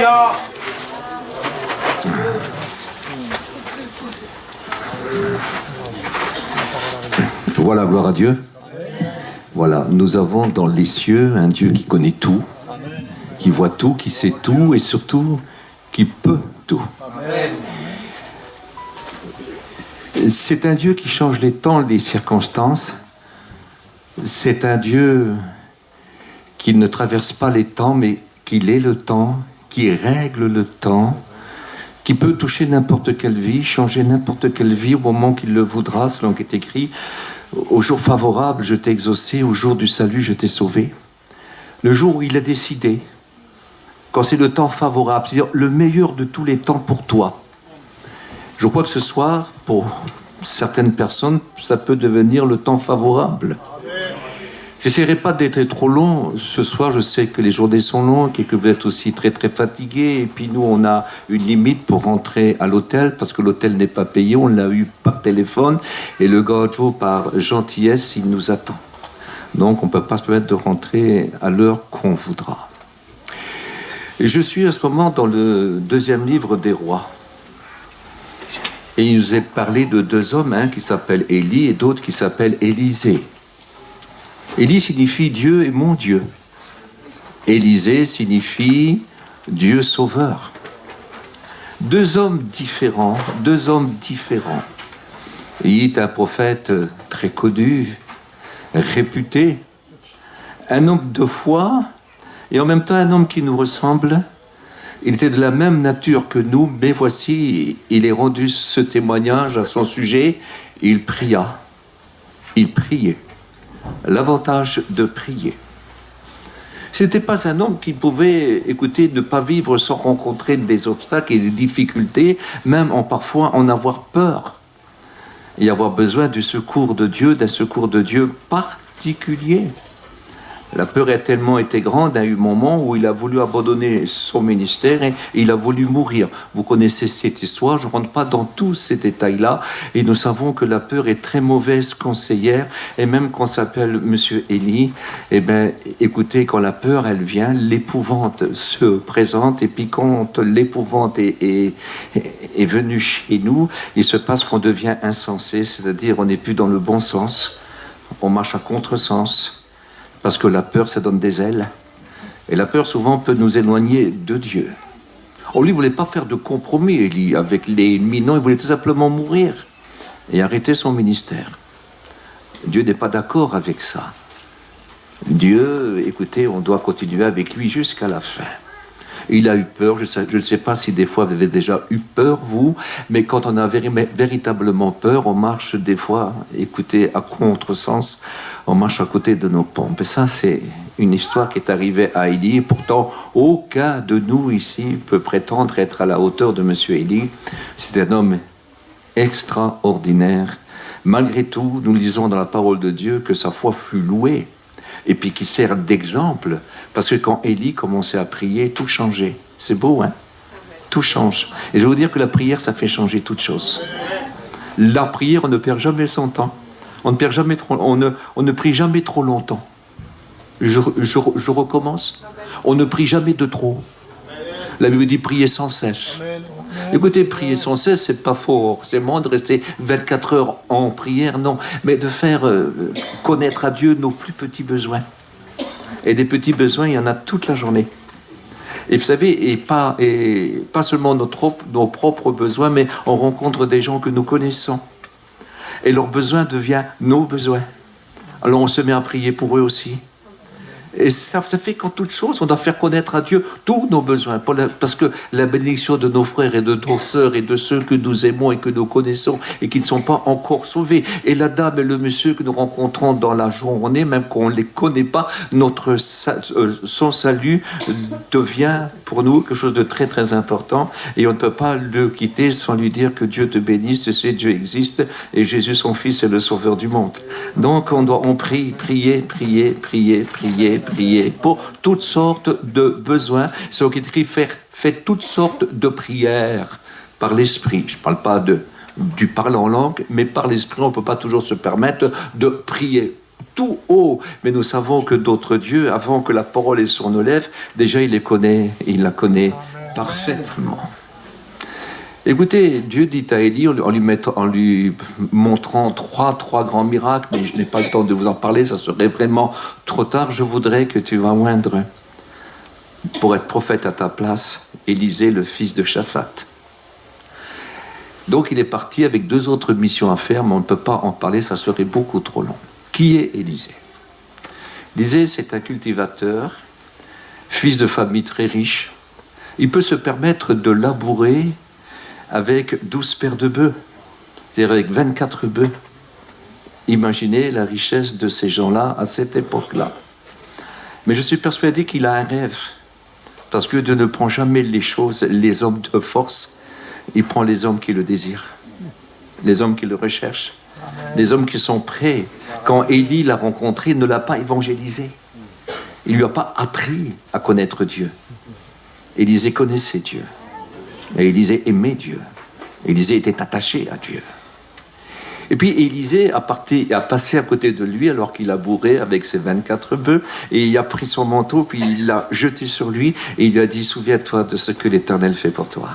Alléluia. Voilà, gloire à Dieu. Voilà, nous avons dans les cieux un Dieu qui connaît tout, qui voit tout, qui sait tout et surtout qui peut tout. C'est un Dieu qui change les temps, les circonstances. C'est un Dieu qui ne traverse pas les temps, mais qu'il est le temps, qui règle le temps, qui peut toucher n'importe quelle vie, changer n'importe quelle vie au moment qu'il le voudra, selon qu'il est écrit. Au jour favorable, je t'ai exaucé, au jour du salut, je t'ai sauvé. Le jour où il a décidé, quand c'est le temps favorable, c'est-à-dire le meilleur de tous les temps pour toi. Je crois que ce soir, pour certaines personnes, ça peut devenir le temps favorable. J'essaierai pas d'être trop long. Ce soir, je sais que les journées sont longues et que vous êtes aussi très très fatigués. Et puis nous, on a une limite pour rentrer à l'hôtel parce que l'hôtel n'est pas payé. On l'a eu par téléphone et le Gaudjo, par gentillesse, il nous attend. Donc, on ne peut pas se permettre de rentrer à l'heure qu'on voudra. Et je suis à ce moment dans le 2e livre des rois. Et il nous est parlé de 2 hommes, un qui s'appelle Élie et d'autres qui s'appellent Élisée. Élie signifie Dieu est mon Dieu. Élisée signifie Dieu sauveur. 2 hommes différents, 2 hommes différents. Élie est un prophète très connu, réputé, un homme de foi et en même temps un homme qui nous ressemble. Il était de la même nature que nous, mais voici, il est rendu ce témoignage à son sujet. Il pria, il priait. L'avantage de prier. Ce n'était pas un homme qui pouvait, écoutez, ne pas vivre sans rencontrer des obstacles et des difficultés, même parfois en avoir peur et avoir besoin du secours de Dieu, d'un secours de Dieu particulier. La peur a tellement été grande à un moment où il a voulu abandonner son ministère et il a voulu mourir. Vous connaissez cette histoire, je ne rentre pas dans tous ces détails-là. Et nous savons que la peur est très mauvaise conseillère. Et même quand on s'appelle Monsieur Élie, eh bien, écoutez, quand la peur, elle vient, l'épouvante se présente. Et puis quand l'épouvante est venue chez nous, il se passe qu'on devient insensé, c'est-à-dire on n'est plus dans le bon sens. On marche à contresens. Parce que la peur, ça donne des ailes. Et la peur, souvent, peut nous éloigner de Dieu. On lui voulait pas faire de compromis, Élie, avec l'ennemi. Non, il voulait tout simplement mourir et arrêter son ministère. Dieu n'est pas d'accord avec ça. Dieu, écoutez, on doit continuer avec lui jusqu'à la fin. Il a eu peur, je ne sais pas si des fois vous avez déjà eu peur, vous, mais quand on a véritablement peur, on marche des fois, écoutez, à contresens, on marche à côté de nos pompes. Et ça, c'est une histoire qui est arrivée à Élie, et pourtant, aucun de nous ici peut prétendre être à la hauteur de M. Élie. C'est un homme extraordinaire. Malgré tout, nous lisons dans la parole de Dieu que sa foi fut louée. Et puis qui sert d'exemple, parce que quand Élie commençait à prier, tout changeait. C'est beau, hein? Tout change. Et je vais vous dire que la prière, ça fait changer toute chose. La prière, on ne perd jamais son temps. On ne perd jamais trop, on ne prie jamais trop longtemps. Je recommence. On ne prie jamais de trop. La Bible dit prier sans cesse. Écoutez, prier sans cesse, c'est pas forcément de rester 24 heures en prière, non, mais de faire connaître à Dieu nos plus petits besoins. Et des petits besoins, il y en a toute la journée. Et vous savez, et pas seulement nos propres besoins, mais on rencontre des gens que nous connaissons. Et leur besoin devient nos besoins. Alors on se met à prier pour eux aussi. Et ça fait qu'en toute chose, on doit faire connaître à Dieu tous nos besoins. Parce que la bénédiction de nos frères et de nos sœurs et de ceux que nous aimons et que nous connaissons et qui ne sont pas encore sauvés. Et la dame et le monsieur que nous rencontrons dans la journée, même qu'on ne les connaît pas, son salut devient pour nous quelque chose de très très important. Et on ne peut pas le quitter sans lui dire que Dieu te bénisse, tu sais, Dieu existe et Jésus son Fils est le Sauveur du monde. Donc on prie, prier pour toutes sortes de besoins. C'est ce qui est écrit, faites toutes sortes de prières par l'esprit. Je ne parle pas du parler en langue, mais par l'esprit, on ne peut pas toujours se permettre de prier tout haut. Mais nous savons que d'autres dieux, avant que la parole est sur nos lèvres, déjà il les connaît, il la connaît Parfaitement. Écoutez, Dieu dit à Élie, en lui montrant trois grands miracles, mais je n'ai pas le temps de vous en parler, ça serait vraiment trop tard. Je voudrais que tu vas oindre, pour être prophète à ta place, Élisée, le fils de Shaphat. Donc il est parti avec 2 autres missions à faire, mais on ne peut pas en parler, ça serait beaucoup trop long. Qui est Élisée? Élisée, c'est un cultivateur, fils de famille très riche. Il peut se permettre de labourer avec 12 paires de bœufs, c'est-à-dire avec 24 bœufs. Imaginez la richesse de ces gens-là à cette époque-là. Mais je suis persuadé qu'il a un rêve, parce que Dieu ne prend jamais les hommes de force, il prend les hommes qui le désirent, les hommes qui le recherchent, les hommes qui sont prêts. Quand Élie l'a rencontré, il ne l'a pas évangélisé. Il ne lui a pas appris à connaître Dieu. Élisée connaissait Dieu. Et Élisée aimait Dieu. Élisée était attaché à Dieu. Et puis Élisée a passé à côté de lui alors qu'il a bourré avec ses 24 bœufs, et il a pris son manteau, puis il l'a jeté sur lui, et il lui a dit, souviens-toi de ce que l'Éternel fait pour toi.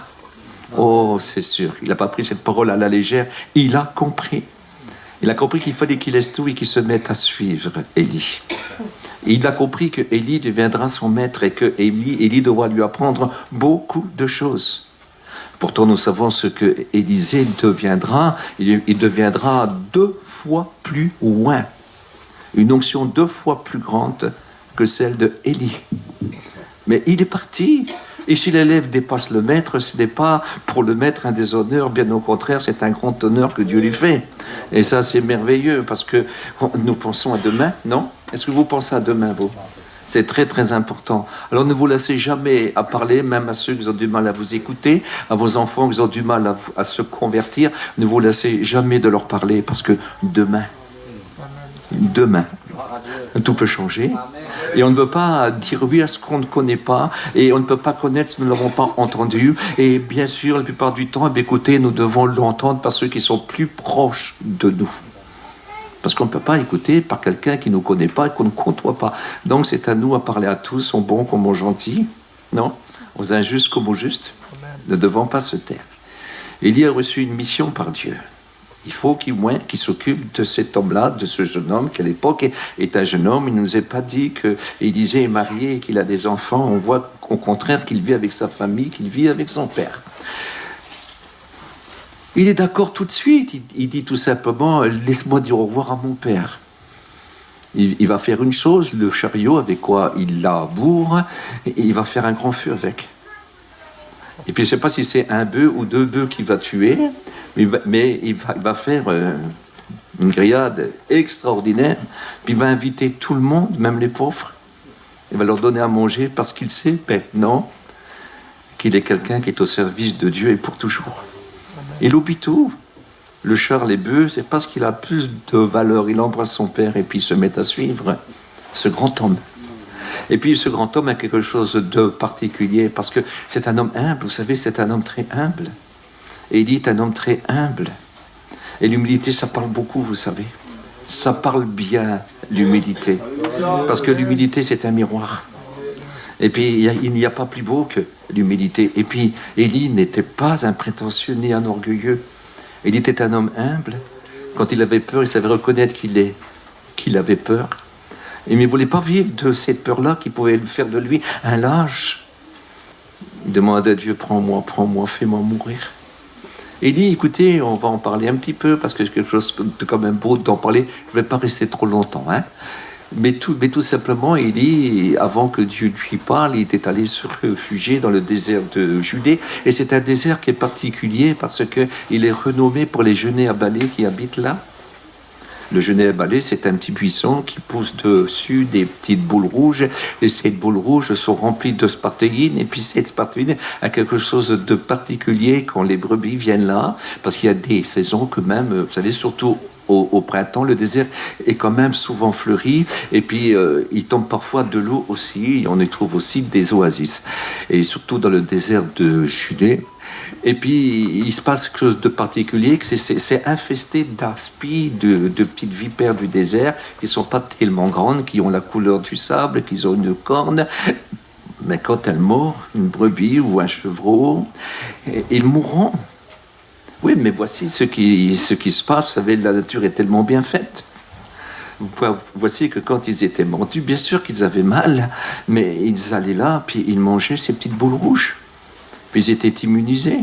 Oh, c'est sûr, il n'a pas pris cette parole à la légère, il a compris. Il a compris qu'il fallait qu'il laisse tout et qu'il se mette à suivre Élie. Et il a compris que Élie deviendra son maître et que Élie devra lui apprendre beaucoup de choses. Pourtant, nous savons ce que Élisée deviendra. Il deviendra 2 fois plus loin. Une onction 2 fois plus grande que celle de Élie. Mais il est parti. Et si l'élève dépasse le maître, ce n'est pas pour le maître un déshonneur, bien au contraire, c'est un grand honneur que Dieu lui fait. Et ça, c'est merveilleux, parce que nous pensons à demain, non? Est-ce que vous pensez à demain, vous? C'est très, très important. Alors ne vous laissez jamais à parler, même à ceux qui ont du mal à vous écouter, à vos enfants qui ont du mal à se convertir, ne vous laissez jamais de leur parler, parce que demain, tout peut changer. Et on ne peut pas dire oui à ce qu'on ne connaît pas, et on ne peut pas connaître ce que nous n'avons pas entendu. Et bien sûr, la plupart du temps, écoutez, nous devons l'entendre par ceux qui sont plus proches de nous. Parce qu'on ne peut pas écouter par quelqu'un qui ne nous connaît pas et qu'on ne côtoie pas. Donc c'est à nous à parler à tous, aux bons comme aux gentils, non? Aux injustes comme aux justes. Ne devons pas se taire. Élie a reçu une mission par Dieu. Il faut qu'il s'occupe de cet homme-là, de ce jeune homme qui à l'époque est un jeune homme. Il ne nous est pas dit qu'Élisée est marié et qu'il a des enfants. On voit au contraire qu'il vit avec sa famille, qu'il vit avec son père. Il est d'accord tout de suite. Il dit tout simplement, laisse-moi dire au revoir à mon père. Il va faire une chose, le chariot avec quoi il laboure, il va faire un grand feu avec. Et puis je ne sais pas si c'est 1 bœuf ou 2 bœufs qu'il va tuer, mais il va faire une grillade extraordinaire, puis il va inviter tout le monde, même les pauvres. Il va leur donner à manger parce qu'il sait maintenant qu'il est quelqu'un qui est au service de Dieu et pour toujours. Il oublie tout. Le char, les bœufs, c'est parce qu'il a plus de valeur. Il embrasse son père et puis il se met à suivre ce grand homme. Et puis ce grand homme a quelque chose de particulier parce que c'est un homme humble. Vous savez, c'est un homme très humble. Et il est un homme très humble. Et l'humilité, ça parle beaucoup, vous savez. Ça parle bien, l'humilité. Parce que l'humilité, c'est un miroir. Et puis, il n'y a pas plus beau que l'humilité. Et puis, Élie n'était pas un prétentieux ni un orgueilleux. Il était un homme humble. Quand il avait peur, il savait reconnaître qu'il avait peur. Mais il ne voulait pas vivre de cette peur-là qui pouvait faire de lui un lâche. Il demande à Dieu, prends-moi, fais-moi mourir. Élie, écoutez, on va en parler un petit peu, parce que c'est quelque chose de quand même beau d'en parler. Je ne vais pas rester trop longtemps, hein. Mais tout simplement, Élie, avant que Dieu lui parle, il était allé se réfugier dans le désert de Judée. Et c'est un désert qui est particulier parce qu'il est renommé pour les genêts à balai qui habitent là. Le genêt à balai, c'est un petit buisson qui pousse dessus des petites boules rouges. Et ces boules rouges sont remplies de spartéine. Et puis cette spartéine a quelque chose de particulier quand les brebis viennent là. Parce qu'il y a des saisons que même, vous savez, surtout au printemps, le désert est quand même souvent fleuri. Et puis, il tombe parfois de l'eau aussi. On y trouve aussi des oasis. Et surtout dans le désert de Judée. Et puis, il se passe quelque chose de particulier, que c'est infesté d'aspies, de petites vipères du désert, qui ne sont pas tellement grandes, qui ont la couleur du sable, qui ont une corne. Mais quand elles meurent, une brebis ou un chevreau, ils mourront. Oui, mais voici ce qui se passe. Vous savez, la nature est tellement bien faite. Voici que quand ils étaient mordus, bien sûr qu'ils avaient mal, mais ils allaient là, puis ils mangeaient ces petites boules rouges. Puis ils étaient immunisés.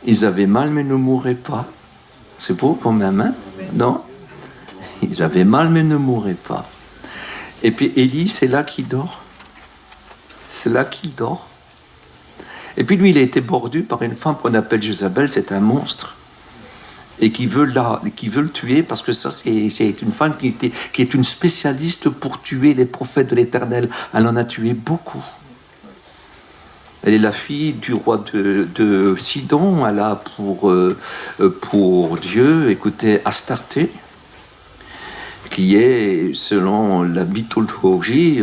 Ils avaient mal, mais ne mouraient pas. C'est beau quand même, hein? Non? Ils avaient mal, mais ne mouraient pas. Et puis Élie, c'est là qu'il dort. C'est là qu'il dort. Et puis lui, il a été mordu par une femme qu'on appelle Jézabel, c'est un monstre. Et qui veut le tuer, parce que ça, c'est une femme qui est une spécialiste pour tuer les prophètes de l'Éternel. Elle en a tué beaucoup. Elle est la fille du roi de Sidon. Elle a pour Dieu, écoutez, Astarté, qui est, selon la mythologie,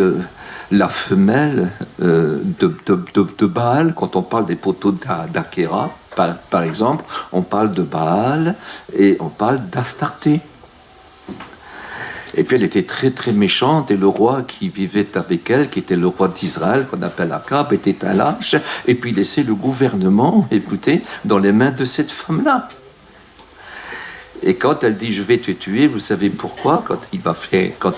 la femelle de Baal. Quand on parle des poteaux d'Achéra, par exemple, on parle de Baal et on parle d'Astarté. Et puis elle était très très méchante, et le roi qui vivait avec elle, qui était le roi d'Israël, qu'on appelle Akab, était un lâche, et puis il laissait le gouvernement, écoutez, dans les mains de cette femme-là. Et quand elle dit « je vais te tuer », vous savez pourquoi? Quand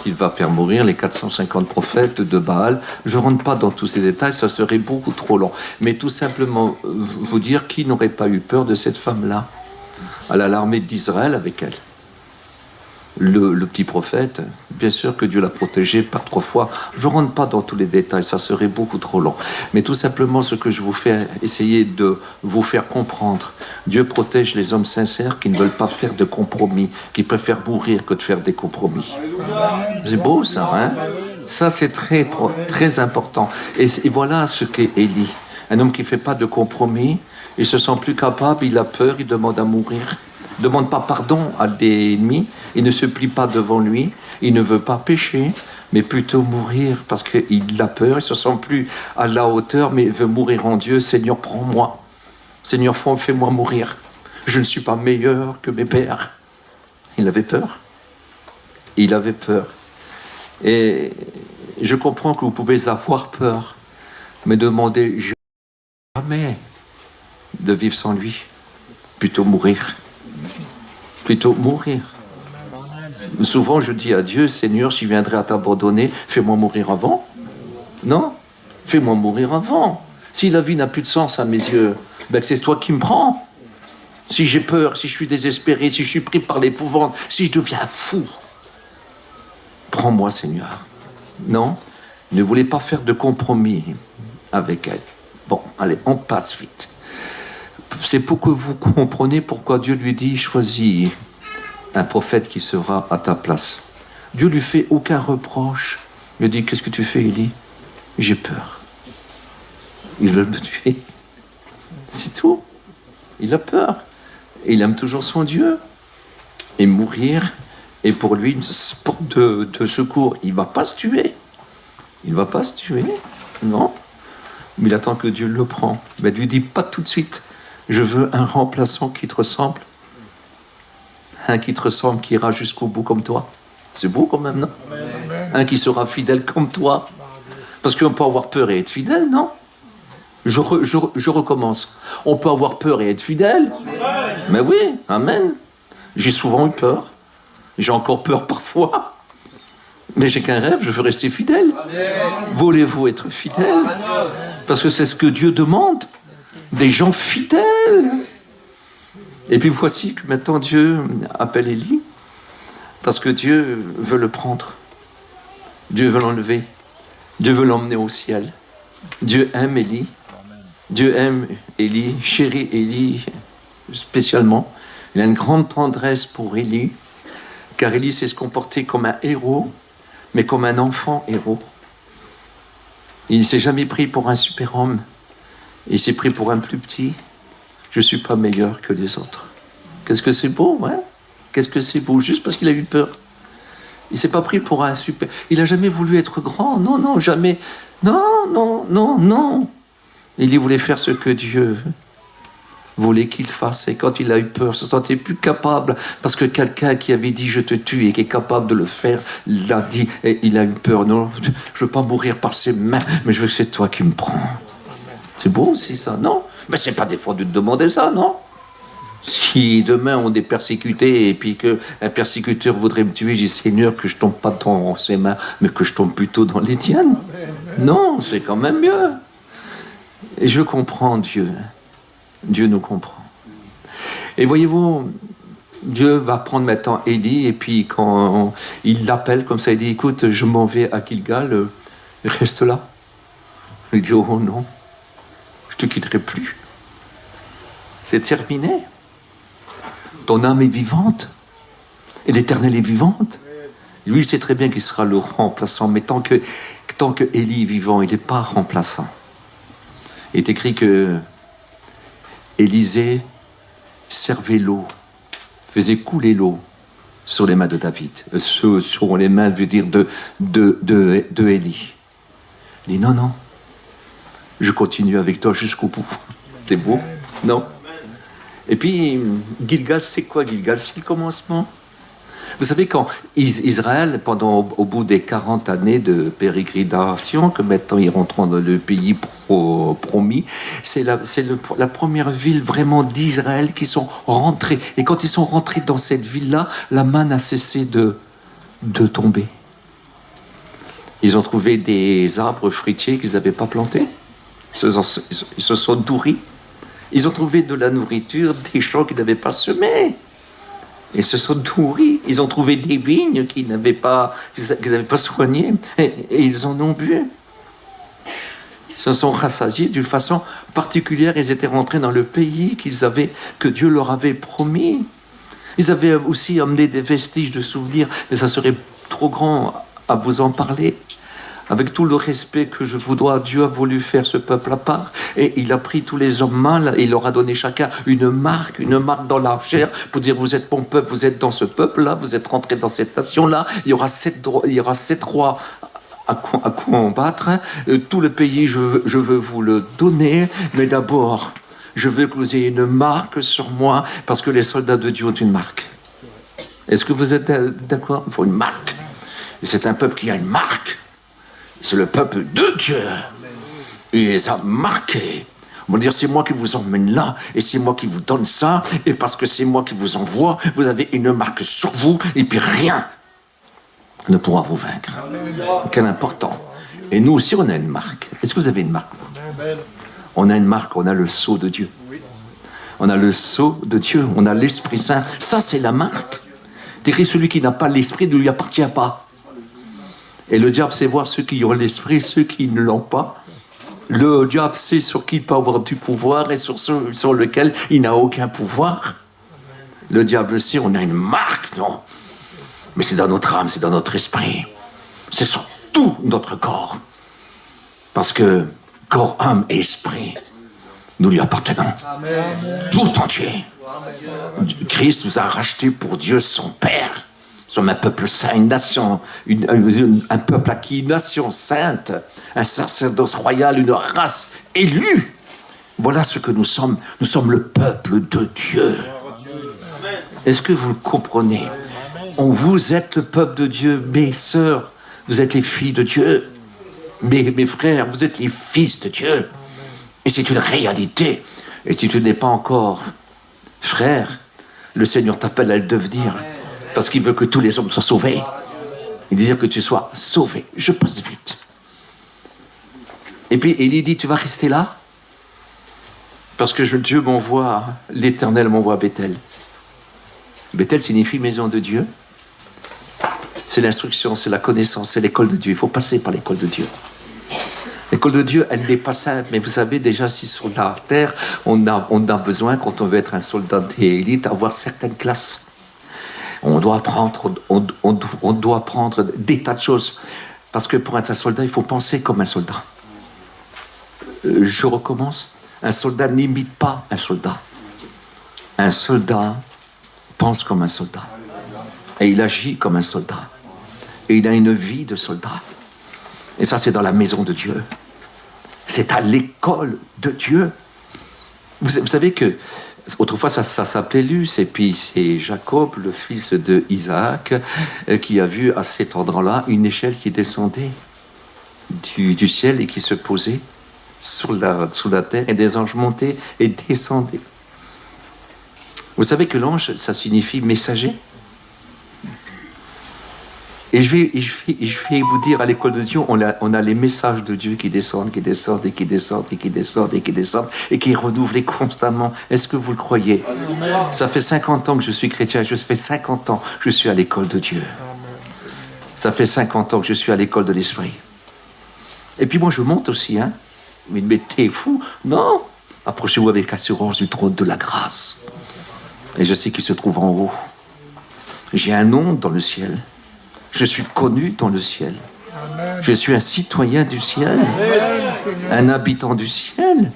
il va faire mourir les 450 prophètes de Baal. Je ne rentre pas dans tous ces détails, ça serait beaucoup trop long. Mais tout simplement vous dire qui n'aurait pas eu peur de cette femme-là. Elle a l'armée d'Israël avec elle. Le petit prophète, bien sûr que Dieu l'a protégé par 3 fois. Je ne rentre pas dans tous les détails, ça serait beaucoup trop long. Mais tout simplement, ce que je vous fais essayer de vous faire comprendre, Dieu protège les hommes sincères qui ne veulent pas faire de compromis, qui préfèrent mourir que de faire des compromis. C'est beau ça, hein? Ça, c'est très, très important. Et voilà ce qu'est Élie. Un homme qui ne fait pas de compromis, il se sent plus capable, il a peur, il demande à mourir. Il ne demande pas pardon à des ennemis, il ne se plie pas devant lui, il ne veut pas pécher, mais plutôt mourir parce qu'il a peur, il ne se sent plus à la hauteur, mais il veut mourir en Dieu. Seigneur, prends-moi. Seigneur, fais-moi mourir. Je ne suis pas meilleur que mes pères. Il avait peur. Il avait peur. Et je comprends que vous pouvez avoir peur, mais demandez jamais de vivre sans lui. Plutôt mourir. Plutôt mourir. Souvent, je dis à Dieu, Seigneur, si je viendrais à t'abandonner, fais-moi mourir avant. Non, fais-moi mourir avant. Si la vie n'a plus de sens à mes yeux, ben c'est toi qui me prends. Si j'ai peur, si je suis désespéré, si je suis pris par l'épouvante, si je deviens fou, prends-moi, Seigneur. Non, ne voulez pas faire de compromis avec elle. Bon, allez, on passe vite. C'est pour que vous compreniez pourquoi Dieu lui dit « Choisis un prophète qui sera à ta place ». Dieu lui fait aucun reproche. Il lui dit « Qu'est-ce que tu fais, Élie ?»« J'ai peur. Ils veulent me tuer. » C'est tout. Il a peur. Et il aime toujours son Dieu. Et mourir est pour lui une porte de secours. Il ne va pas se tuer. Il ne va pas se tuer. Non. Mais il attend que Dieu le prend. Mais Dieu dit pas tout de suite. Je veux un remplaçant qui te ressemble. Un qui te ressemble, qui ira jusqu'au bout comme toi. C'est beau quand même, non? Un qui sera fidèle comme toi. Parce qu'on peut avoir peur et être fidèle, non? Je recommence. On peut avoir peur et être fidèle. Mais oui, amen. J'ai souvent eu peur. J'ai encore peur parfois. Mais j'ai qu'un rêve, je veux rester fidèle. Voulez-vous être fidèle? Parce que c'est ce que Dieu demande. Des gens fidèles. Et puis voici que maintenant Dieu appelle Élie, parce que Dieu veut le prendre. Dieu veut l'enlever. Dieu veut l'emmener au ciel. Dieu aime Élie. Dieu aime Élie, chérit Élie spécialement. Il a une grande tendresse pour Élie, car Élie sait se comporter comme un héros, mais comme un enfant héros. Il ne s'est jamais pris pour un super-homme. Il s'est pris pour un plus petit. Je ne suis pas meilleur que les autres. Qu'est-ce que c'est beau, hein? Qu'est-ce que c'est beau, juste parce qu'il a eu peur. Il ne s'est pas pris pour un super... Il n'a jamais voulu être grand. Non, non, jamais. Non, non, non, non. Il voulait faire ce que Dieu voulait qu'il fasse. Et quand il a eu peur, se sentait plus capable, parce que quelqu'un qui avait dit je te tue et qui est capable de le faire, l'a dit, et il a eu peur. Non, je veux pas mourir par ses mains, mais je veux que c'est toi qui me prends. C'est beau aussi ça, non? Mais c'est pas défendu de demander ça, non? Si demain on est persécuté et puis qu'un persécuteur voudrait me tuer, je dis Seigneur, que je tombe pas dans ses mains, mais que je tombe plutôt dans les tiennes. Non, c'est quand même mieux. Et je comprends Dieu. Dieu nous comprend. Et voyez-vous, Dieu va prendre maintenant Élie, et puis quand il l'appelle comme ça, il dit écoute, je m'en vais à Gilgal, reste là. Il dit oh non, je te quitterai plus. C'est terminé. Ton âme est vivante. Et l'Éternel est vivante. Lui, il sait très bien qu'il sera le remplaçant. Mais tant que Élie est vivant, il n'est pas remplaçant. Il est écrit que Élisée servait l'eau, faisait couler l'eau sur les mains de David. Sur les mains, je veux dire, de Élie. Il dit non, je continue avec toi jusqu'au bout. C'est beau? Non? Et puis, Gilgal, c'est quoi Gilgal? C'est le commencement. Vous savez, quand Israël, au bout des 40 années de pérégrination, que maintenant ils rentrent dans le pays promis, c'est la première ville vraiment d'Israël qui sont rentrés. Et quand ils sont rentrés dans cette ville-là, la manne a cessé de tomber. Ils ont trouvé des arbres fruitiers qu'ils n'avaient pas plantés. Ils se sont nourris. Ils ont trouvé de la nourriture des champs qu'ils n'avaient pas semés. Ils se sont nourris. Ils ont trouvé des vignes qu'ils n'avaient pas soignées. Et ils en ont bu. Ils se sont rassasiés d'une façon particulière. Ils étaient rentrés dans le pays que Dieu leur avait promis. Ils avaient aussi amené des vestiges de souvenirs, mais ça serait trop grand à vous en parler. Avec tout le respect que je vous dois, Dieu a voulu faire ce peuple à part. Et il a pris tous les hommes mâles et il leur a donné chacun une marque dans la chair pour dire vous êtes mon peuple, vous êtes dans ce peuple-là, vous êtes rentrés dans cette nation-là. Il y aura sept rois à combattre. Tout le pays, je veux vous le donner. Mais d'abord, je veux que vous ayez une marque sur moi parce que les soldats de Dieu ont une marque. Est-ce que vous êtes d'accord? Il faut une marque. Et c'est un peuple qui a une marque. C'est le peuple de Dieu. Il les a marqués. On va dire, c'est moi qui vous emmène là, et c'est moi qui vous donne ça, et parce que c'est moi qui vous envoie, vous avez une marque sur vous, et puis rien ne pourra vous vaincre. Quel important. Et nous aussi, on a une marque. Est-ce que vous avez une marque? On a une marque, on a le sceau de Dieu. On a le sceau de Dieu, on a l'Esprit Saint. Ça, c'est la marque. C'est-à-dire, celui qui n'a pas l'Esprit ne lui appartient pas. Et le diable sait voir ceux qui ont l'esprit, ceux qui ne l'ont pas. Le diable sait sur qui il peut avoir du pouvoir et sur ceux sur lesquels il n'a aucun pouvoir. Le diable sait, on a une marque, non? Mais c'est dans notre âme, c'est dans notre esprit. C'est sur tout notre corps. Parce que corps, âme et esprit, nous lui appartenons. Amen. Tout entier. Amen. Christ nous a rachetés pour Dieu son Père. Nous sommes un peuple saint, une nation, un peuple acquis, une nation sainte, un sacerdoce royal, une race élue. Voilà ce que nous sommes. Nous sommes le peuple de Dieu. Est-ce que vous le comprenez? Vous êtes le peuple de Dieu, mes sœurs, vous êtes les filles de Dieu. Mes frères, vous êtes les fils de Dieu. Et c'est une réalité. Et si tu n'es pas encore frère, le Seigneur t'appelle à le devenir. Parce qu'il veut que tous les hommes soient sauvés. Il désire que tu sois sauvé. Je passe vite. Et puis Élie dit, tu vas rester là? Parce que Dieu m'envoie, l'Éternel m'envoie à Bethel. Bethel signifie maison de Dieu. C'est l'instruction, c'est la connaissance, c'est l'école de Dieu. Il faut passer par l'école de Dieu. L'école de Dieu, elle n'est pas simple. Mais vous savez, déjà, si sur la terre, on a besoin, quand on veut être un soldat d'élite, d'avoir certaines classes. On doit apprendre des tas de choses. Parce que pour être un soldat, il faut penser comme un soldat. Je recommence. Un soldat n'imite pas un soldat. Un soldat pense comme un soldat. Et il agit comme un soldat. Et il a une vie de soldat. Et ça, c'est dans la maison de Dieu. C'est à l'école de Dieu. Vous savez que autrefois ça s'appelait Luz, et puis c'est Jacob, le fils de Isaac, qui a vu à cet endroit-là une échelle qui descendait du ciel et qui se posait sous la terre, et des anges montaient et descendaient. Vous savez que l'ange, ça signifie messager. Et je vais vous dire, à l'école de Dieu, on a les messages de Dieu qui descendent, qui descendent, et qui descendent, et qui descendent, et qui descendent, et qui renouvelent constamment. Est-ce que vous le croyez? Ça fait 50 ans que je suis chrétien, ça fait 50 ans que je suis à l'école de Dieu. Ça fait 50 ans que je suis à l'école de l'Esprit. Et puis moi, je monte aussi, hein. Mais t'es fou? Non! Approchez-vous avec assurance du trône de la grâce. Et je sais qu'il se trouve en haut. J'ai un nom dans le ciel. Je suis connu dans le ciel. Amen. Je suis un citoyen du ciel. Amen. Un habitant du ciel.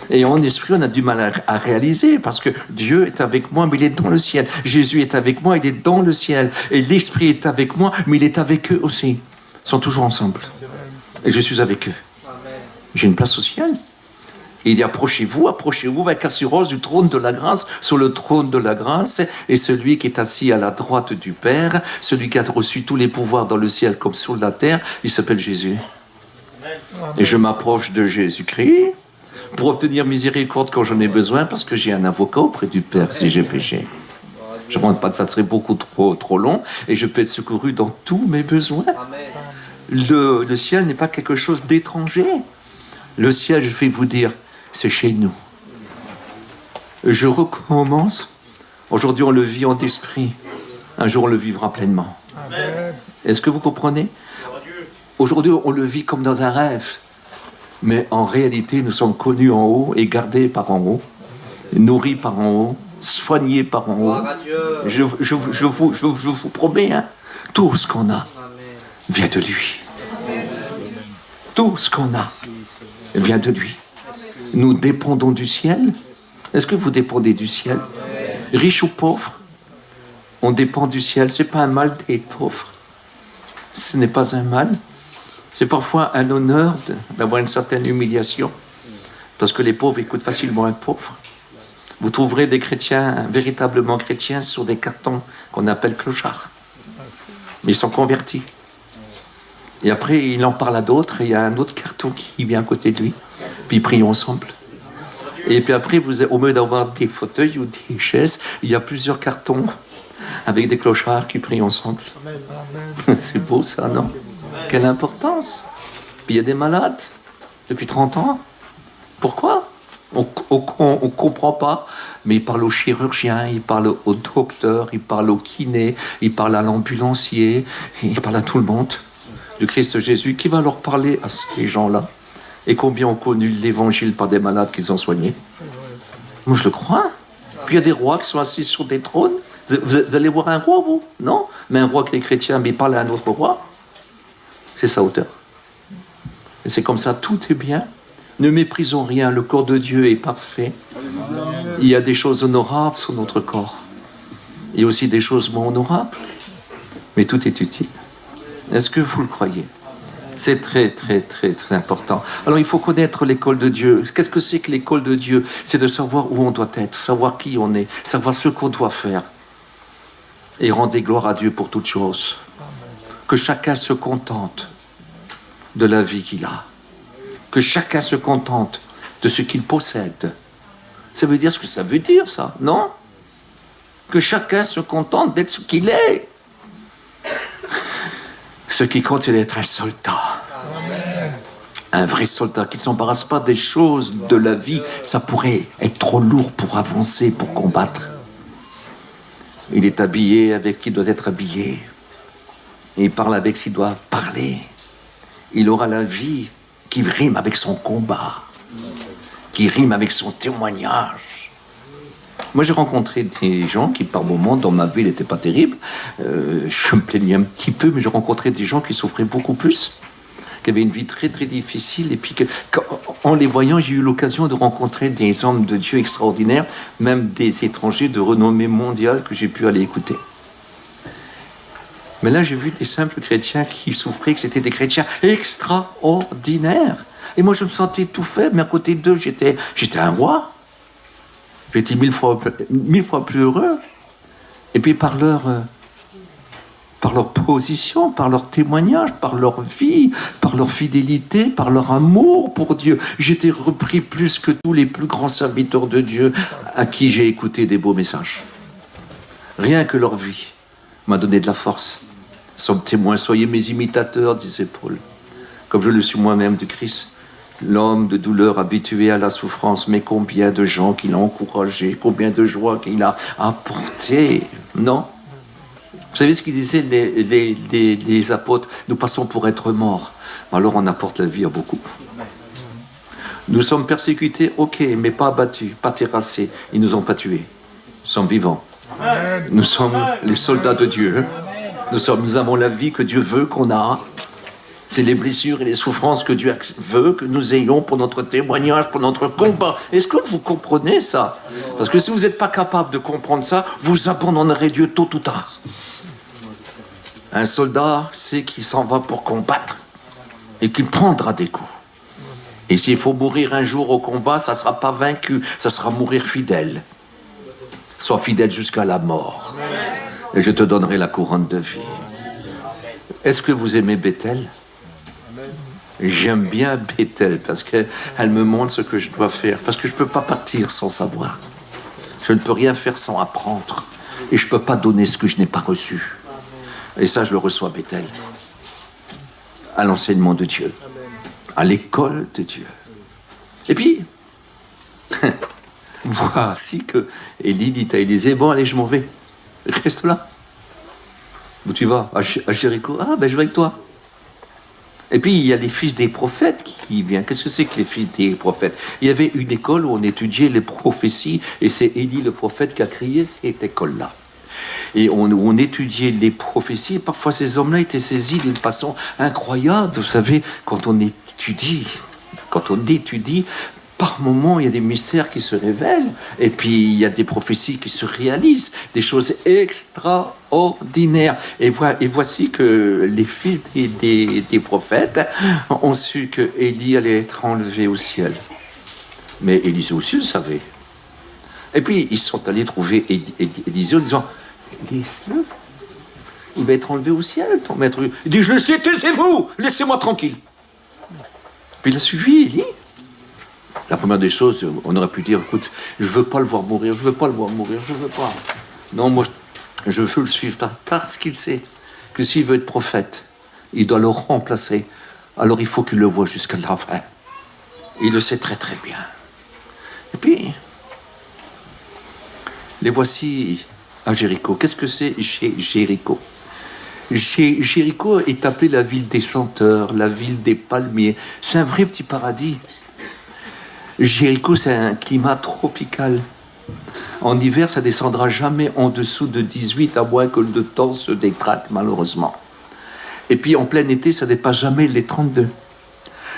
Et en esprit, on a du mal à réaliser, parce que Dieu est avec moi, mais il est dans le ciel. Jésus est avec moi, il est dans le ciel. Et l'Esprit est avec moi, mais il est avec eux aussi. Ils sont toujours ensemble. Et je suis avec eux. J'ai une place au ciel. Et il dit, approchez-vous avec assurance du trône de la grâce. Sur le trône de la grâce est celui qui est assis à la droite du Père, celui qui a reçu tous les pouvoirs dans le ciel comme sur la terre. Il s'appelle Jésus. Et je m'approche de Jésus-Christ pour obtenir miséricorde quand j'en ai besoin, parce que j'ai un avocat auprès du Père si j'ai péché. Je ne rentre pas, ça serait beaucoup trop long, et je peux être secouru dans tous mes besoins. Le ciel n'est pas quelque chose d'étranger. Le ciel, je vais vous dire, c'est chez nous. Je recommence. Aujourd'hui, on le vit en esprit. Un jour, on le vivra pleinement. Amen. Est-ce que vous comprenez? Aujourd'hui, on le vit comme dans un rêve. Mais en réalité, nous sommes connus en haut et gardés par en haut, nourris par en haut, soignés par en haut. Je vous promets, hein, tout ce qu'on a vient de lui. Tout ce qu'on a vient de lui. Nous dépendons du ciel. Est-ce que vous dépendez du ciel? Riche ou pauvre, on dépend du ciel. Ce n'est pas un mal d'être pauvre. Ce n'est pas un mal. C'est parfois un honneur d'avoir une certaine humiliation. Parce que les pauvres écoutent facilement un pauvre. Vous trouverez des chrétiens, véritablement chrétiens, sur des cartons qu'on appelle clochards. Mais ils sont convertis. Et après, il en parle à d'autres, et il y a un autre carton qui vient à côté de lui. Puis ils prient ensemble. Et puis après, au lieu d'avoir des fauteuils ou des chaises, il y a plusieurs cartons avec des clochards qui prient ensemble. C'est beau ça, non? Quelle importance! Puis il y a des malades depuis 30 ans. Pourquoi? On ne comprend pas, mais il parle au chirurgien, il parle au docteur, il parle au kiné, il parle à l'ambulancier, il parle à tout le monde du Christ Jésus. Qui va leur parler à ces gens-là? Et combien ont connu l'évangile par des malades qu'ils ont soignés? Moi, je le crois. Puis il y a des rois qui sont assis sur des trônes. Vous allez voir un roi, vous? Non? Mais un roi qui est chrétien, mais il parle à un autre roi. C'est sa hauteur. Et c'est comme ça, tout est bien. Ne méprisons rien, le corps de Dieu est parfait. Il y a des choses honorables sur notre corps. Il y a aussi des choses moins honorables. Mais tout est utile. Est-ce que vous le croyez? C'est très, très, très, très important. Alors, il faut connaître l'école de Dieu. Qu'est-ce que c'est que l'école de Dieu? C'est de savoir où on doit être, savoir qui on est, savoir ce qu'on doit faire. Et rendre gloire à Dieu pour toutes choses. Que chacun se contente de la vie qu'il a. Que chacun se contente de ce qu'il possède. Ça veut dire ce que ça veut dire, ça, non? Que chacun se contente d'être ce qu'il est. Ce qui compte, c'est d'être un soldat. Amen. Un vrai soldat qui ne s'embarrasse pas des choses de la vie. Ça pourrait être trop lourd pour avancer, pour combattre. Il est habillé avec qui doit être habillé. Et il parle avec qui doit parler. Il aura la vie qui rime avec son combat, qui rime avec son témoignage. Moi, j'ai rencontré des gens qui, par moments, dans ma vie, n'étaient pas terribles. Je me plaignais un petit peu, mais j'ai rencontré des gens qui souffraient beaucoup plus, qui avaient une vie très, très difficile. Et puis, en les voyant, j'ai eu l'occasion de rencontrer des hommes de Dieu extraordinaires, même des étrangers de renommée mondiale que j'ai pu aller écouter. Mais là, j'ai vu des simples chrétiens qui souffraient, que c'était des chrétiens extraordinaires. Et moi, je me sentais tout faible, mais à côté d'eux, j'étais un roi. J'étais mille fois plus heureux. Et puis par leur position, par leur témoignage, par leur vie, par leur fidélité, par leur amour pour Dieu. J'étais repris plus que tous les plus grands serviteurs de Dieu à qui j'ai écouté des beaux messages. Rien que leur vie m'a donné de la force. Somme témoin, soyez mes imitateurs, disait Paul, comme je le suis moi-même du Christ. L'homme de douleur habitué à la souffrance, mais combien de gens qu'il a encouragés, combien de joie qu'il a apporté, non? Vous savez ce qu'ils disaient les apôtres? Nous passons pour être morts. Alors on apporte la vie à beaucoup. Nous sommes persécutés, ok, mais pas abattus, pas terrassés. Ils ne nous ont pas tués. Nous sommes vivants. Nous sommes les soldats de Dieu. Nous avons la vie que Dieu veut qu'on a. C'est les blessures et les souffrances que Dieu veut que nous ayons pour notre témoignage, pour notre combat. Est-ce que vous comprenez ça? Parce que si vous n'êtes pas capable de comprendre ça, vous abandonnerez Dieu tôt ou tard. Un soldat sait qu'il s'en va pour combattre et qu'il prendra des coups. Et s'il faut mourir un jour au combat, ça ne sera pas vaincu, ça sera mourir fidèle. Sois fidèle jusqu'à la mort. Et je te donnerai la couronne de vie. Est-ce que vous aimez Bethel? J'aime bien Bethel parce qu'elle me montre ce que je dois faire. Parce que je ne peux pas partir sans savoir. Je ne peux rien faire sans apprendre. Et je ne peux pas donner ce que je n'ai pas reçu. Et ça, je le reçois à Bethel. À l'enseignement de Dieu. À l'école de Dieu. Et puis, voici que Élie dit à Élisée, bon, allez, je m'en vais. Reste là. Où tu vas? À Jéricho. Ah, ben je vais avec toi. Et puis, il y a les fils des prophètes qui viennent. Qu'est-ce que c'est que les fils des prophètes? Il y avait une école où on étudiait les prophéties, et c'est Élie le prophète qui a créé cette école-là. Et on étudiait les prophéties, et parfois ces hommes-là étaient saisis d'une façon incroyable. Vous savez, quand on étudie, par moments, il y a des mystères qui se révèlent, et puis il y a des prophéties qui se réalisent, des choses extraordinaires. Et voici que les fils des prophètes ont su que Élie allait être enlevé au ciel. Mais Élisée aussi le savait. Et puis ils sont allés trouver Élisée en disant, laisse-le, il va être enlevé au ciel, ton maître. Il dit, je le sais, taisez-vous, laissez-moi tranquille. Puis il a suivi Élie. La première des choses, on aurait pu dire, écoute, je ne veux pas le voir mourir, je ne veux pas. Non, moi, je veux le suivre parce qu'il sait que s'il veut être prophète, il doit le remplacer. Alors il faut qu'il le voie jusqu'à la fin. Il le sait très très bien. Et puis, les voici à Jéricho. Qu'est-ce que c'est Jéricho? Jéricho est appelée la ville des senteurs, la ville des palmiers. C'est un vrai petit paradis. Jéricho, c'est un climat tropical. En hiver, ça ne descendra jamais en dessous de 18, à moins que le temps se dégrade, malheureusement. Et puis, en plein été, ça ne dépasse jamais les 32.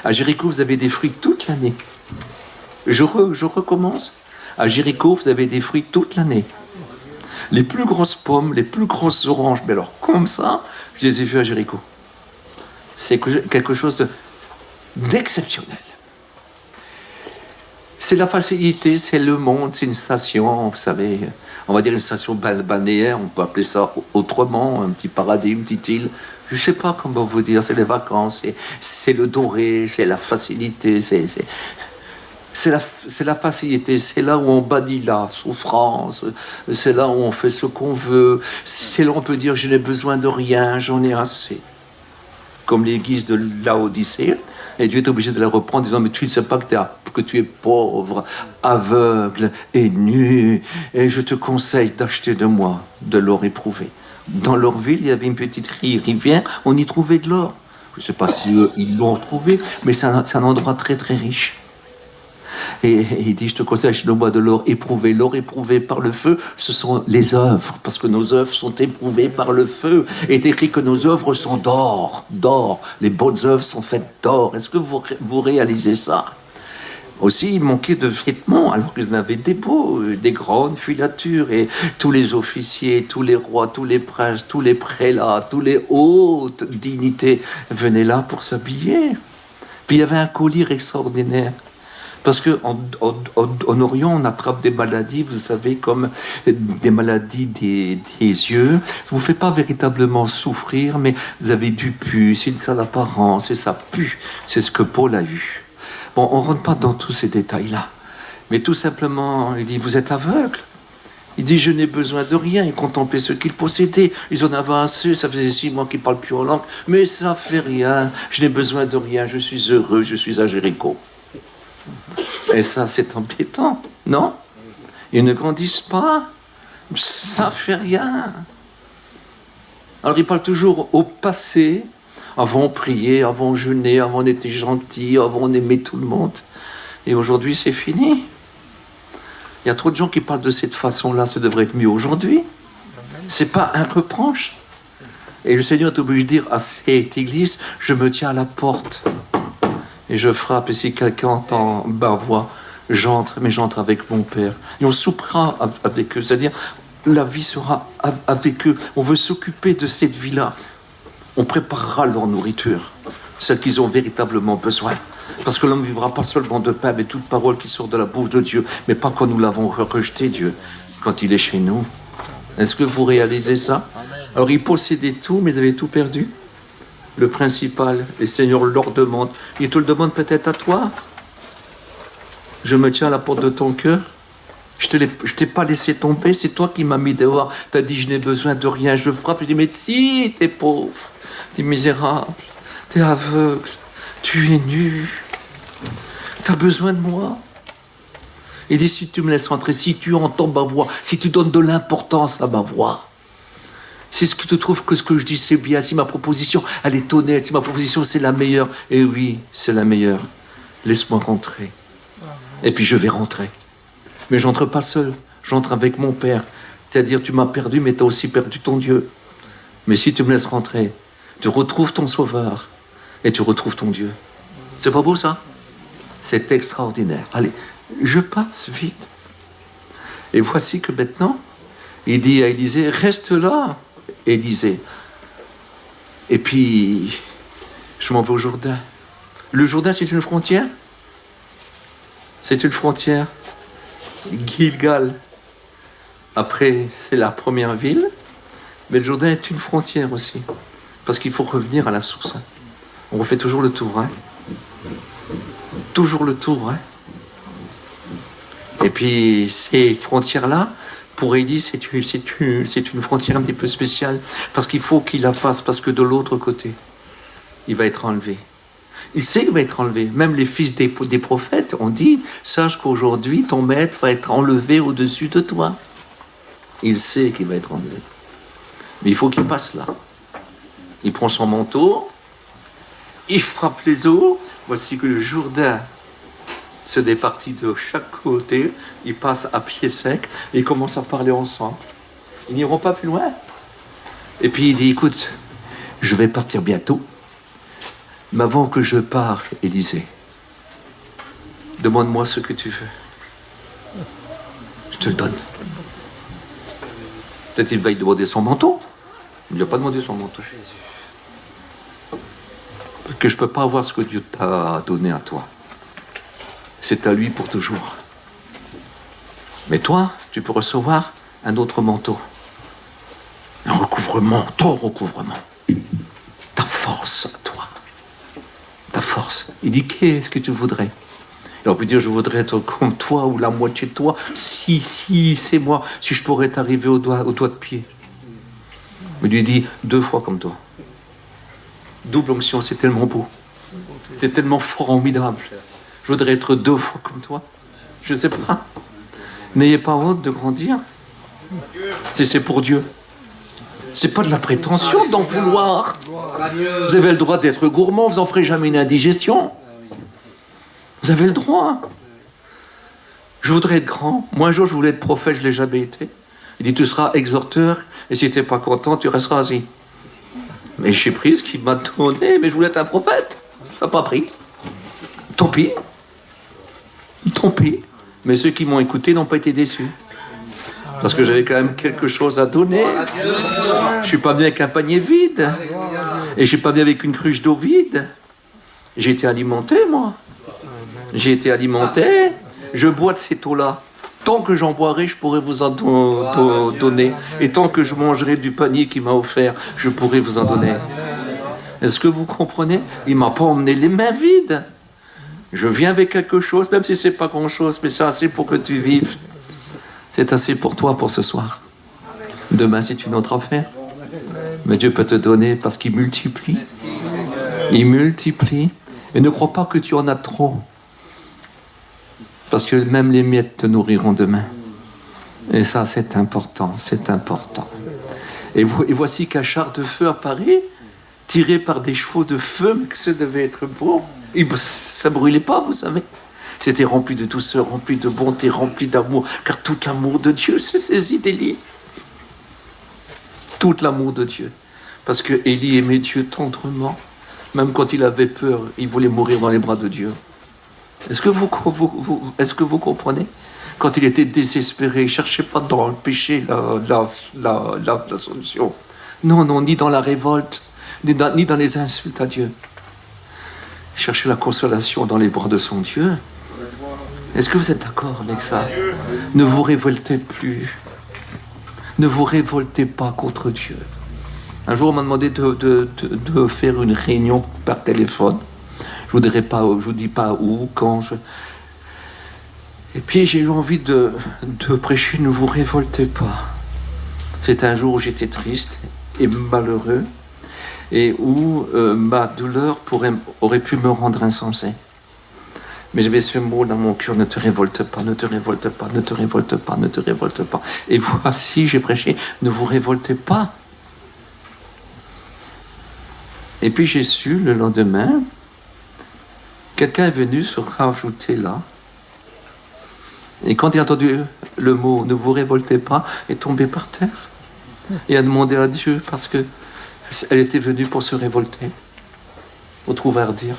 À Jéricho, vous avez des fruits toute l'année. Je recommence. À Jéricho, vous avez des fruits toute l'année. Les plus grosses pommes, les plus grosses oranges, mais alors comme ça, je les ai vues à Jéricho. C'est quelque chose d'exceptionnel. C'est la facilité, c'est le monde, c'est une station, vous savez, on va dire une station balnéaire, on peut appeler ça autrement, un petit paradis, une petite île. Je ne sais pas comment vous dire, c'est les vacances, c'est le doré, c'est la facilité, c'est la facilité, c'est là où on bannit la souffrance, c'est là où on fait ce qu'on veut, c'est là où on peut dire je n'ai besoin de rien, j'en ai assez. Comme l'église de Laodicée, et Dieu est obligé de la reprendre en disant mais tu ne sais pas que tu es pauvre, aveugle et nu, et je te conseille d'acheter de moi de l'or éprouvé. Dans leur ville, il y avait une petite rivière, on y trouvait de l'or. Je ne sais pas si eux, ils l'ont trouvé, mais c'est un endroit très très riche. Et il dit, je te conseille, achète-moi de l'or éprouvé. L'or éprouvé par le feu, ce sont les œuvres, parce que nos œuvres sont éprouvées par le feu. Il est écrit que nos œuvres sont d'or. Les bonnes œuvres sont faites d'or. Est-ce que vous réalisez ça? Aussi, il manquait de vêtements, alors qu'ils en avaient des beaux, des grandes filatures, et tous les officiers, tous les rois, tous les princes, tous les prélats, tous les hautes dignités venaient là pour s'habiller. Puis il y avait un collier extraordinaire. Parce qu'en Orient, on attrape des maladies, vous savez, comme des maladies des yeux. Ça ne vous fait pas véritablement souffrir, mais vous avez du pus, c'est une sale apparence, et ça pue. C'est ce que Paul a eu. Bon, on ne rentre pas dans tous ces détails-là. Mais tout simplement, il dit, vous êtes aveugle. Il dit, je n'ai besoin de rien. Il contemplait ce qu'il possédait. Ils en avaient assez. Ça faisait 6 mois qu'ils ne parlent plus en langue. Mais ça fait rien. Je n'ai besoin de rien. Je suis heureux. Je suis à Jéricho. Et ça, c'est embêtant, non? Ils ne grandissent pas. Ça fait rien. Alors, il parle toujours au passé. Avant, on priait. Avant, on jeûnait. Avant, on était gentil. Avant, on aimait tout le monde. Et aujourd'hui, c'est fini. Il y a trop de gens qui parlent de cette façon-là, ça devrait être mieux aujourd'hui. C'est pas un reproche. Et le Seigneur est obligé de dire à cette église, je me tiens à la porte et je frappe. Et si quelqu'un entend ma voix, j'entre, mais j'entre avec mon Père. Et on soupera avec eux, c'est-à-dire la vie sera avec eux. On veut s'occuper de cette vie-là. On préparera leur nourriture, celle qu'ils ont véritablement besoin. Parce que l'homme ne vivra pas seulement de pain, mais toute parole qui sort de la bouche de Dieu. Mais pas quand nous l'avons rejeté, Dieu, quand il est chez nous. Est-ce que vous réalisez ça? Alors, ils possédaient tout, mais ils avaient tout perdu. Le principal, les seigneurs leur demandent. Ils te le demandent peut-être à toi. Je me tiens à la porte de ton cœur. Je t'ai pas laissé tomber, c'est toi qui m'as mis dehors. Tu as dit, je n'ai besoin de rien, je frappe. Je dis, mais si, t'es pauvre, t'es misérable, t'es aveugle, tu es nu. Tu as besoin de moi. Il dit, si tu me laisses rentrer, si tu entends ma voix, si tu donnes de l'importance à ma voix, c'est ce que tu trouves que ce que je dis c'est bien, si ma proposition elle est honnête, si ma proposition c'est la meilleure, et oui, c'est la meilleure, laisse-moi rentrer. Et puis je vais rentrer. Mais j'entre pas seul, j'entre avec mon Père. C'est-à-dire, tu m'as perdu, mais tu as aussi perdu ton Dieu. Mais si tu me laisses rentrer, tu retrouves ton Sauveur, et tu retrouves ton Dieu. C'est pas beau ça? C'est extraordinaire. Allez, je passe vite. Et voici que maintenant, il dit à Élisée, reste là, Élisée. Et puis, je m'en vais au Jourdain. Le Jourdain, c'est une frontière? C'est une frontière. Gilgal, après, c'est la première ville, mais le Jourdain est une frontière aussi. Parce qu'il faut revenir à la source. On refait toujours le tour, hein. Toujours le tour, hein. Et puis, ces frontières-là, pour Élie, c'est une frontière un petit peu spéciale, parce qu'il faut qu'il la fasse, parce que de l'autre côté, il va être enlevé. Il sait qu'il va être enlevé. Même les fils des prophètes ont dit, sache qu'aujourd'hui, ton maître va être enlevé au-dessus de toi. Il sait qu'il va être enlevé. Mais il faut qu'il passe là. Il prend son manteau, il frappe les eaux. Voici que le Jourdain se départit de chaque côté. Ils passent à pied sec et ils commencent à parler ensemble. Ils n'iront pas plus loin. Et puis il dit, écoute, je vais partir bientôt. Mais avant que je parte, Élisée, demande-moi ce que tu veux. Je te le donne. Peut-être il va y demander son manteau. Il ne lui a pas demandé son manteau. Parce que je ne peux pas avoir ce que Dieu t'a donné à toi. C'est à lui pour toujours. Mais toi, tu peux recevoir un autre manteau. Un recouvrement, ton recouvrement. Ta force à toi. Ta force. Il dit, qu'est-ce que tu voudrais? Et on peut dire, je voudrais être comme toi ou la moitié de toi. Si, c'est moi. Si je pourrais t'arriver au doigt de pied. Mais lui dit, 2 fois comme toi. Double onction, c'est tellement beau. C'est tellement formidable. Je voudrais être 2 fois comme toi. Je ne sais pas. N'ayez pas honte de grandir. C'est pour Dieu. C'est pas de la prétention d'en vouloir. Vous avez le droit d'être gourmand, vous n'en ferez jamais une indigestion. Vous avez le droit. Je voudrais être grand. Moi, un jour, je voulais être prophète, je ne l'ai jamais été. Il dit, tu seras exhorteur, et si tu n'es pas content, tu resteras assis. Mais j'ai pris ce qu'il m'a donné, mais je voulais être un prophète. Ça n'a pas pris. Tant pis. Tant pis. Mais ceux qui m'ont écouté n'ont pas été déçus. Parce que j'avais quand même quelque chose à donner. Je ne suis pas venu avec un panier vide. Et je ne suis pas venu avec une cruche d'eau vide. J'ai été alimenté, moi. J'ai été alimenté, je bois de cette eau-là. Tant que j'en boirai, je pourrai vous en donner. Et tant que je mangerai du panier qu'il m'a offert, je pourrai vous en donner. Est-ce que vous comprenez? Il ne m'a pas emmené les mains vides. Je viens avec quelque chose, même si ce n'est pas grand-chose, mais c'est assez pour que tu vives. C'est assez pour toi pour ce soir. Demain, c'est une autre affaire. Mais Dieu peut te donner parce qu'il multiplie. Il multiplie. Et ne crois pas que tu en as trop. Parce que même les miettes te nourriront demain. Et ça, c'est important, c'est important. Et voici qu'un char de feu apparaît, tiré par des chevaux de feu, mais que ça devait être beau. Ça ne brûlait pas, vous savez. C'était rempli de douceur, rempli de bonté, rempli d'amour, car tout l'amour de Dieu se saisit d'Élie. Tout l'amour de Dieu. Parce que Élie aimait Dieu tendrement. Même quand il avait peur, il voulait mourir dans les bras de Dieu. Est-ce que vous comprenez? Quand il était désespéré, il ne cherchait pas dans le péché la solution. Non, non, ni dans la révolte, ni dans les insultes à Dieu. Il cherchait la consolation dans les bras de son Dieu. Est-ce que vous êtes d'accord avec ça? Ne vous révoltez plus. Ne vous révoltez pas contre Dieu. Un jour, on m'a demandé de faire une réunion par téléphone. Je vous dis pas où, quand. Et puis j'ai eu envie de prêcher, ne vous révoltez pas. C'est un jour où j'étais triste et malheureux, et où ma douleur aurait pu me rendre insensé. Mais j'avais ce mot dans mon cœur, ne te révolte pas, ne te révolte pas, ne te révolte pas, ne te révolte pas. Et voici, j'ai prêché, ne vous révoltez pas. Et puis j'ai su, le lendemain, quelqu'un est venu se rajouter là. Et quand il a entendu le mot « ne vous révoltez pas », il est tombé par terre. Et a demandé à Dieu parce qu'elle était venue pour se révolter. Vous trouvez à redire.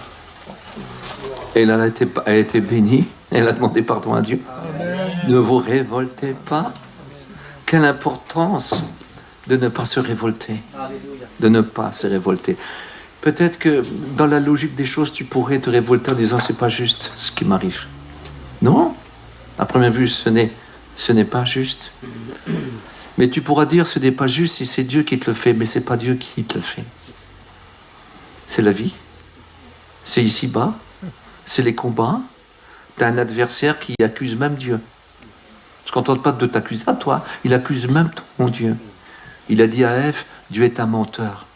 Et elle a été bénie. Elle a demandé pardon à Dieu. Ne vous révoltez pas. Quelle importance de ne pas se révolter. De ne pas se révolter. Peut-être que dans la logique des choses, tu pourrais te révolter en disant « c'est pas juste ce qui m'arrive ». Non, à première vue, ce n'est pas juste. Mais tu pourras dire « ce n'est pas juste si c'est Dieu qui te le fait », mais c'est pas Dieu qui te le fait. C'est la vie. C'est ici-bas. C'est les combats. Tu as un adversaire qui accuse même Dieu. Je ne contente pas de t'accuser à toi, il accuse même ton Dieu. Il a dit à Ève « Dieu est un menteur ».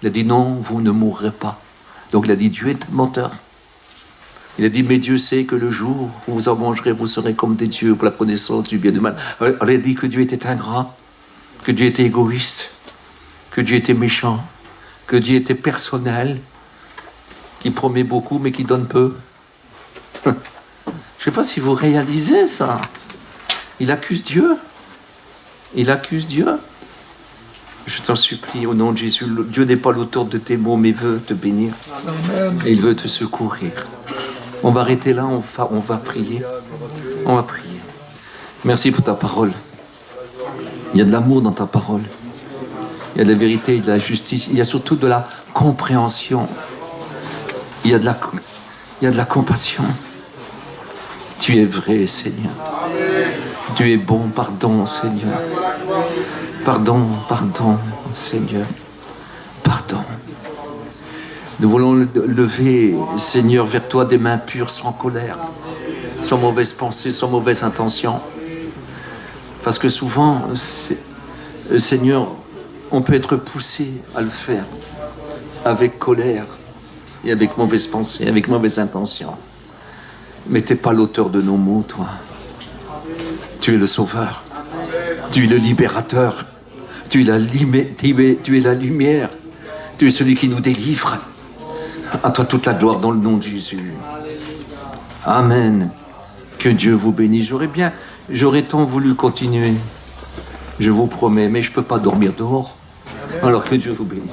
Il a dit non, vous ne mourrez pas. Donc il a dit Dieu est un menteur. Il a dit mais Dieu sait que le jour où vous en mangerez, vous serez comme des dieux pour la connaissance du bien et du mal. Alors, il a dit que Dieu était ingrat, que Dieu était égoïste, que Dieu était méchant, que Dieu était personnel, qui promet beaucoup mais qui donne peu. Je ne sais pas si vous réalisez ça. Il accuse Dieu. Il accuse Dieu. Je t'en supplie, au nom de Jésus, Dieu n'est pas l'auteur de tes maux, mais veut te bénir. Et il veut te secourir. On va arrêter là, on va prier. On va prier. Merci pour ta parole. Il y a de l'amour dans ta parole. Il y a de la vérité, de la justice. Il y a surtout de la compréhension. Il y a de la compassion. Tu es vrai, Seigneur. Tu es bon, pardon, Seigneur. Pardon, pardon, Seigneur. Pardon. Nous voulons lever, Seigneur, vers toi des mains pures, sans colère, sans mauvaise pensée, sans mauvaise intention. Parce que souvent, Seigneur, on peut être poussé à le faire avec colère et avec mauvaise pensée, avec mauvaise intention. Mais tu n'es pas l'auteur de nos maux, toi. Tu es le sauveur. Tu es le libérateur. Tu es la lumière. Tu es celui qui nous délivre. À toi toute la gloire dans le nom de Jésus. Amen. Que Dieu vous bénisse. J'aurais tant voulu continuer. Je vous promets, mais je ne peux pas dormir dehors. Alors que Dieu vous bénisse.